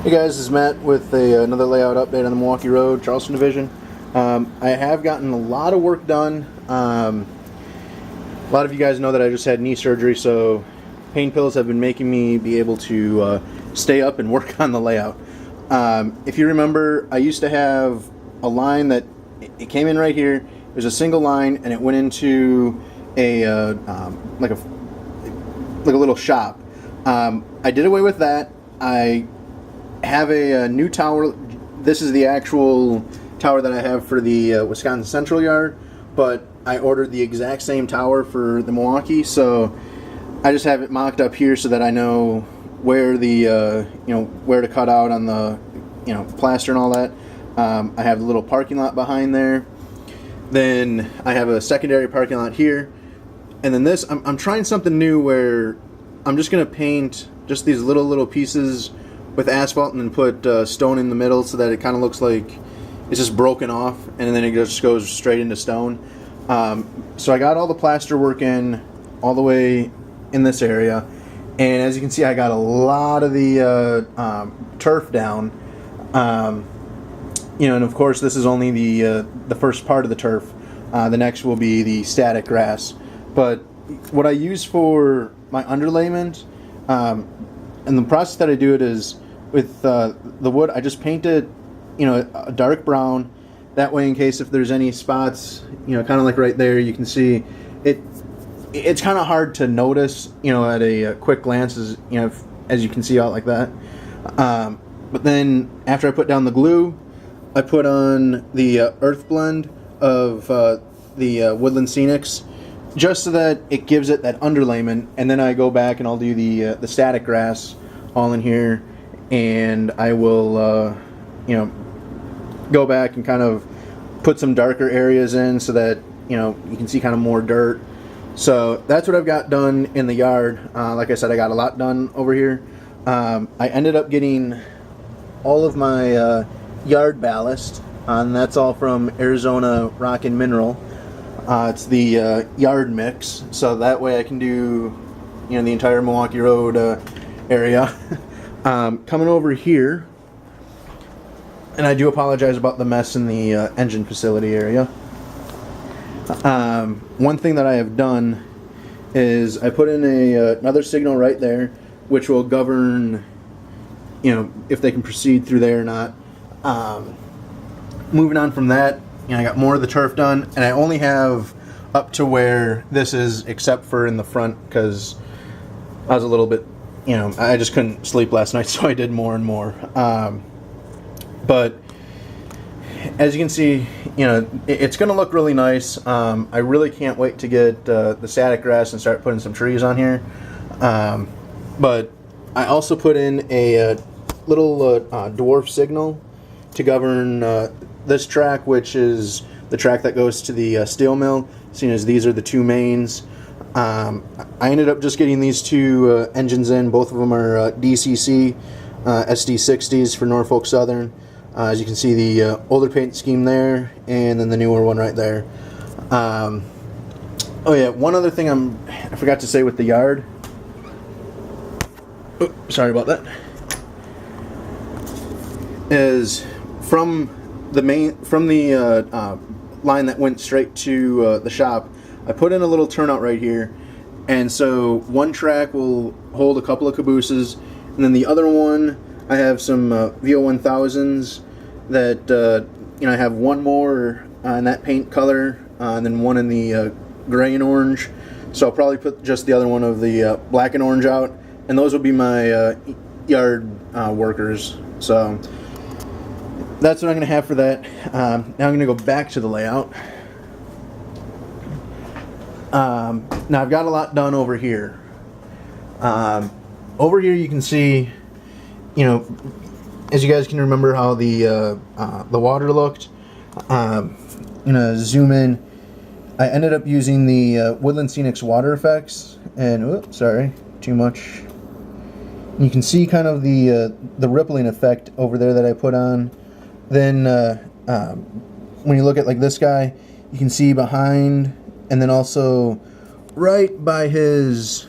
Hey guys, this is Matt with another layout update on the Milwaukee Road, Charleston Division. I have gotten a lot of work done. A lot of you guys know that I just had knee surgery, so pain pills have been making me be able to stay up and work on the layout. If you remember, I used to have a line that it came in right here. It was a single line, and it went into a like a little shop. I did away with that. I have a new tower. This is the actual tower that I have for the Wisconsin Central yard, but I ordered the exact same tower for the Milwaukee, so I just have it mocked up here so that I know where the where to cut out on the plaster and all that. I have the little parking lot behind there. Then I have a secondary parking lot here, and then this I'm trying something new where I'm just gonna paint just these little pieces with asphalt and then put stone in the middle so that it kind of looks like it's just broken off, and then it just goes straight into stone. So I got all the plaster work in all the way in this area, and as you can see, I got a lot of the turf down. And of course, this is only the first part of the turf. The next will be the static grass. But what I use for my underlayment, and the process that I do it is with the wood, I just paint it, a dark brown. That way, in case if there's any spots, kind of like right there, you can see it. It's kind of hard to notice, at a quick glance, as you can see out like that. But then after I put down the glue, I put on the earth blend of the Woodland Scenics, just so that it gives it that underlayment, and then I go back and I'll do the static grass all in here, and I will go back and kind of put some darker areas in so that you can see kind of more dirt. So that's what I've got done in the yard. Like I said, I got a lot done over here. I ended up getting all of my yard ballast, and that's all from Arizona Rock and Mineral. It's the yard mix, so that way I can do the entire Milwaukee Road area. Coming over here, and I do apologize about the mess in the engine facility area. One thing that I have done is I put in another signal right there, which will govern if they can proceed through there or not. Moving on from that, I got more of the turf done, and I only have up to where this is, except for in the front, because I was a little bit, I just couldn't sleep last night, so I did more and more. But as you can see, it's going to look really nice. I really can't wait to get the static grass and start putting some trees on here. But I also put in a little dwarf signal to govern this track, which is the track that goes to the steel mill, seeing as these are the two mains. I ended up just getting these two engines in. Both of them are DCC SD60s for Norfolk Southern. As you can see, the older paint scheme there, and then the newer one right there. Oh yeah, one other thing I forgot to say with the yard. Oh, sorry about that. Is from the line that went straight to the shop, I put in a little turnout right here, and so one track will hold a couple of cabooses, and then the other one I have some VO1000s that I have one more in that paint color, and then one in the gray and orange. So I'll probably put just the other one of the black and orange out, and those will be my yard workers. So that's what I'm going to have for that. Now I'm going to go back to the layout. Now I've got a lot done over here. Over here you can see, as you guys can remember how the water looked. I'm going to zoom in. I ended up using the Woodland Scenics water effects, and oops, sorry, too much. You can see kind of the rippling effect over there that I put on. Then when you look at like this guy, you can see behind, and then also right by his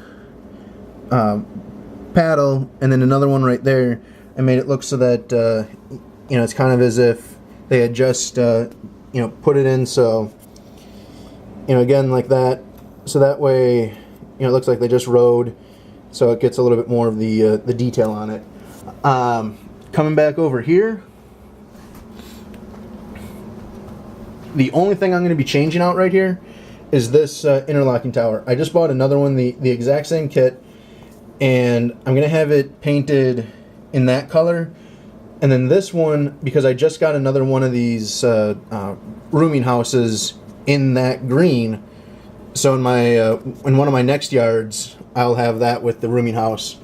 paddle, and then another one right there. I made it look so that you know, it's kind of as if they had just you know, put it in, so you know, again, like that, so that way, you know, it looks like they just rode, so it gets a little bit more of the detail on it. Coming back over here, the only thing I'm going to be changing out right here is this interlocking tower. I just bought another one, the exact same kit, and I'm going to have it painted in that color. And then this one, because I just got another one of these rooming houses in that green, so in my in one of my next yards, I'll have that with the rooming house.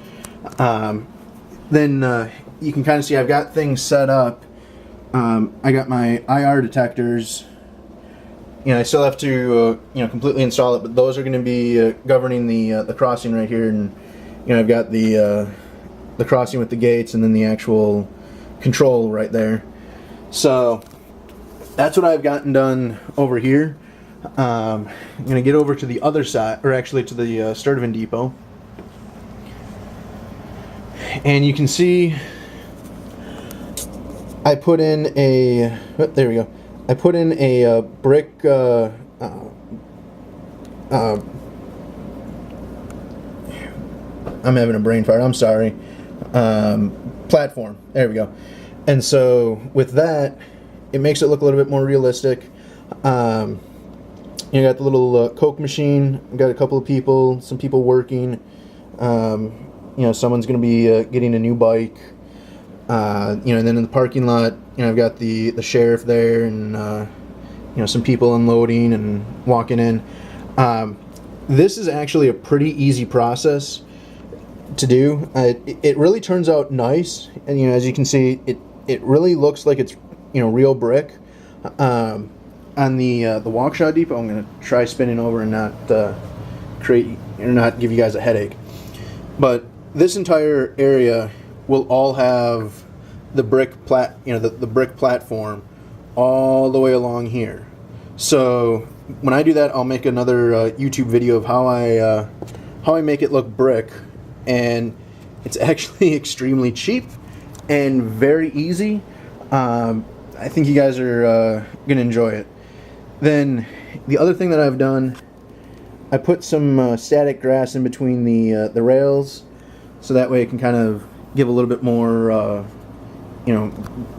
Then you can kind of see I've got things set up. I got my IR detectors. You know, I still have to you know, completely install it, but those are going to be governing the crossing right here, and you know, I've got the crossing with the gates, and then the actual control right there. So that's what I've gotten done over here. I'm going to get over to the other side, or actually to the Sturtevant depot, and you can see I put in a, oh, there we go, I put in a brick I'm having a brain fart, I'm sorry, platform, there we go. And so with that, it makes it look a little bit more realistic. You got the little Coke machine, got a couple of people, some people working. You know, someone's going to be getting a new bike. You know, and then in the parking lot, you know, I've got the sheriff there, and you know, some people unloading and walking in. This is actually a pretty easy process to do. It really turns out nice, and you know, as you can see, it really looks like it's, you know, real brick. On the Waukesha depot, I'm going to try spinning over and not not give you guys a headache. But this entire area will all have the brick the brick platform all the way along here. So when I do that, I'll make another YouTube video of how I make it look brick, and it's actually extremely cheap and very easy. I think you guys are gonna enjoy it. Then the other thing that I've done, I put some static grass in between the rails, so that way it can kind of give a little bit more you know,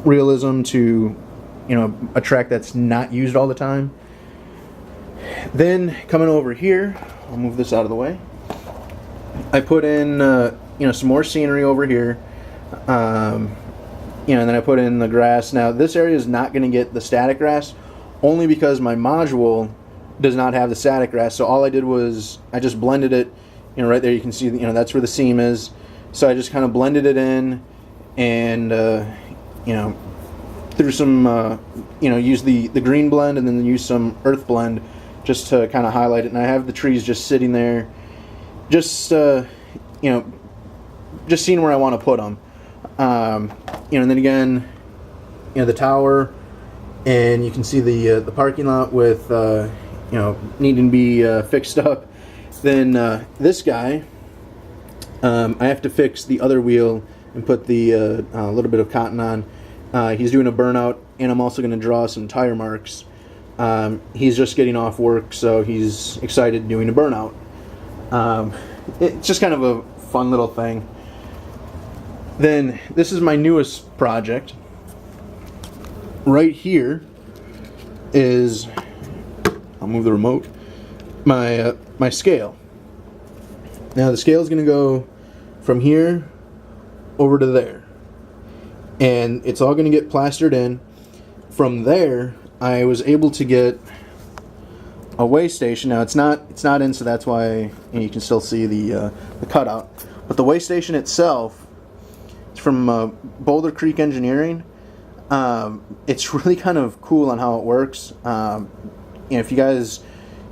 realism to, you know, a track that's not used all the time. Then coming over here, I'll move this out of the way. I put in you know, some more scenery over here. You know, and then I put in the grass. Now this area is not going to get the static grass, only because my module does not have the static grass. So all I did was I just blended it. You know, right there you can see, you know, that's where the seam is. So I just kind of blended it in, and you know, threw some you know, use the green blend, and then use some earth blend just to kind of highlight it. And I have the trees just sitting there, just you know, just seeing where I want to put them. You know, and then again, you know, the tower, and you can see the parking lot with you know, needing to be fixed up. Then this guy, I have to fix the other wheel and put the little bit of cotton on. He's doing a burnout, and I'm also going to draw some tire marks. He's just getting off work, so he's excited doing a burnout. It's just kind of a fun little thing. Then this is my newest project. Right here is, I'll move the remote, my scale. Now the scale is going to go from here over to there, and it's all going to get plastered in. From there, I was able to get a weigh station. Now it's not in, so that's why you can still see the cutout. But the weigh station itself, it's from Boulder Creek Engineering. It's really kind of cool on how it works. You know, if you guys,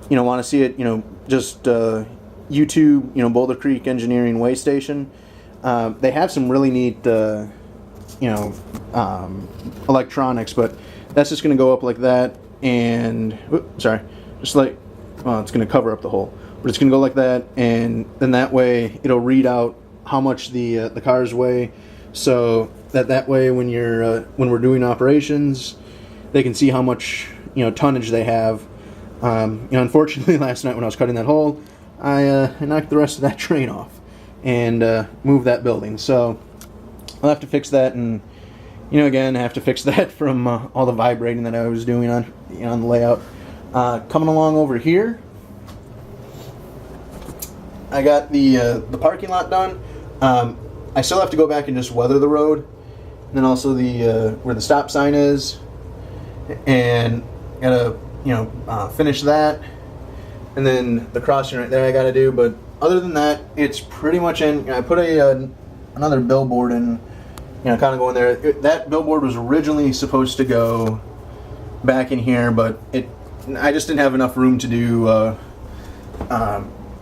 you know, want to see it, you know, just YouTube, you know, Boulder Creek Engineering weigh station. They have some really neat, you know, electronics, but that's just going to go up like that, and sorry, just like, well, it's going to cover up the hole, but it's going to go like that, and then that way it'll read out how much the cars weigh. so that way when you're when we're doing operations, they can see how much tonnage they have. Unfortunately, last night when I was cutting that hole, I knocked the rest of that train off and moved that building. So I'll have to fix that, and again, I have to fix that from all the vibrating that I was doing on on the layout. Coming along over here, I got the parking lot done. I still have to go back and just weather the road, and then also the where the stop sign is, and gotta finish that, and then the crossing right there I gotta do. But other than that, it's pretty much in. I put another billboard in, kind of going there. That billboard was originally supposed to go back in here, but I just didn't have enough room to do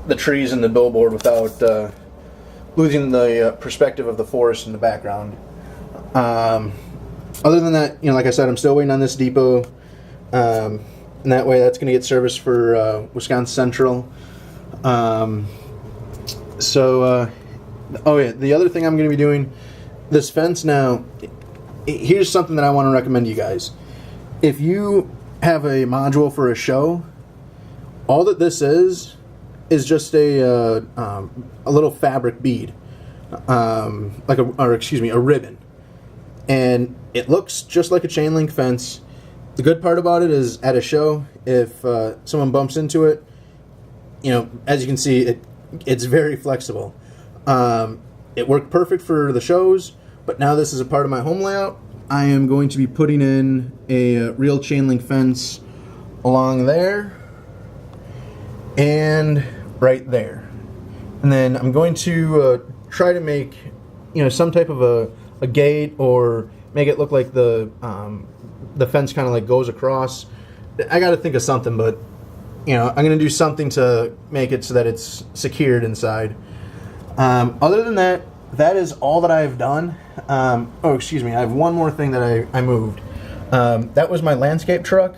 the trees and the billboard without losing the perspective of the forest in the background. Other than that, like I said, I'm still waiting on this depot. And that way, that's going to get service for Wisconsin Central. Oh yeah, the other thing I'm going to be doing, this fence now, here's something that I want to recommend to you guys. If you have a module for a show, all that this is just a little fabric bead, a ribbon, and it looks just like a chain link fence. The good part about it is at a show, if someone bumps into it, as you can see, it's very flexible. It worked perfect for the shows, but now this is a part of my home layout. I am going to be putting in a real chain link fence along there and right there. And then I'm going to try to make some type of a gate, or make it look like the fence kind of like goes across. I got to think of something, but I'm going to do something to make it so that it's secured inside. Other than that, that is all that I've done. I have one more thing that I moved. That was my landscape truck,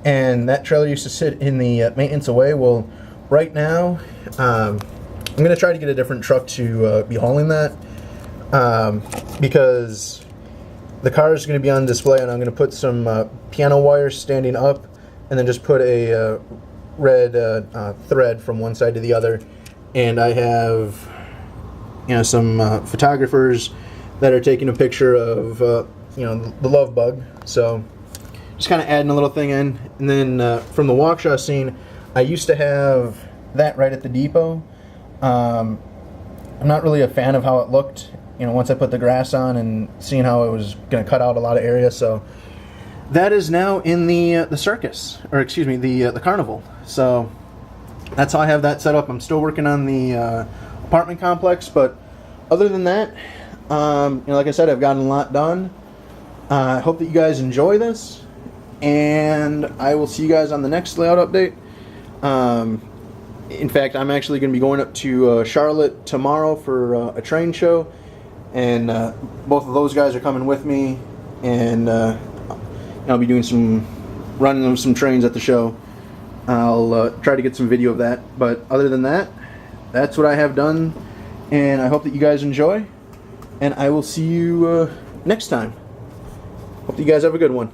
and that trailer used to sit in the maintenance away. Well, right now, I'm going to try to get a different truck to be hauling that, because the car is going to be on display, and I'm going to put some piano wires standing up, and then just put a red thread from one side to the other. And I have some photographers that are taking a picture of the love bug. So just kind of adding a little thing in. And then from the Waukesha scene, I used to have that right at the depot. I'm not really a fan of how it looked, once I put the grass on and seeing how it was going to cut out a lot of area. So that is now in the circus, or excuse me, the carnival. So that's how I have that set up. I'm still working on the apartment complex, but other than that, like I said, I've gotten a lot done. I hope that you guys enjoy this, and I will see you guys on the next layout update. In fact, I'm actually going to be going up to Charlotte tomorrow for a train show, and both of those guys are coming with me, and I'll be doing running some trains at the show. I'll try to get some video of that, but other than that, that's what I have done, and I hope that you guys enjoy, and I will see you next time. Hope that you guys have a good one.